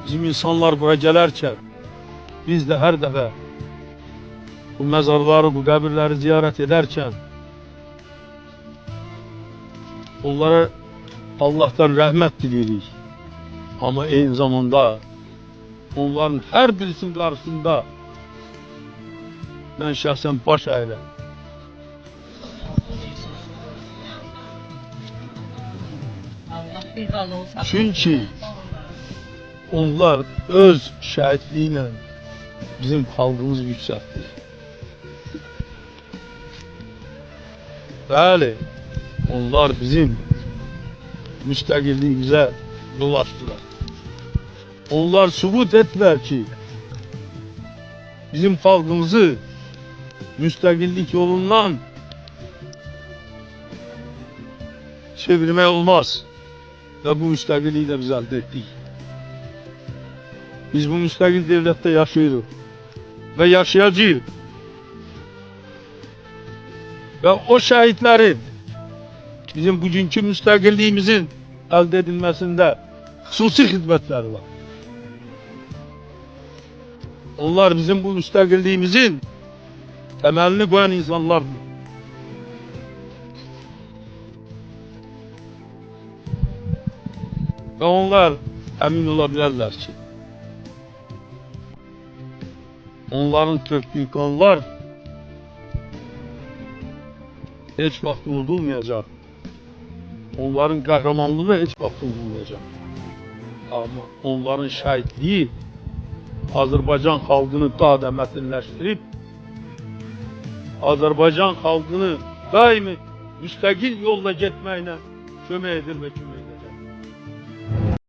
Bizim insanlar buraya gələrkən biz de her dəfə bu mezarları, bu qəbirləri ziyaret ederken onlara Allah'tan rahmet diliyoruz. Ama aynı zamanda onların her birisinin karşısında ben şahsen baş eğilim. Allah bir razı olsun. Çünkü onlar öz şəhidliğiyle bizim xalqımızı yüksəltdi. Bəli, onlar bizim müstəqilliyimizə yol açtılar. Onlar sübut etdilər ki, bizim xalqımızı müstəqillik yolundan çevirmək olmaz. Ve bu müstəqilliyi de biz əldə etdik. Biz bu müstəqil devlette yaşıyoruz ve yaşayacağız. Ve o şəhidlərin bizim bugünkü müstəqilliyimizin əldə edilməsində xüsusi xidmətləri var. Onlar bizim bu müstəqilliyimizin temelini koyan insanlardır. Ve onlar emin olabilirler ki onların tökdüğü kanlar hiç vaxt unudulmayacak. Onların kahramanlığı hiç vaxt unudulmayacak. Ama onların şəhidliyi Azərbaycan xalqını daha da mətinləşdirib, Azərbaycan xalqını daimi müstəqil yolla getməyinə kömək edir və kömək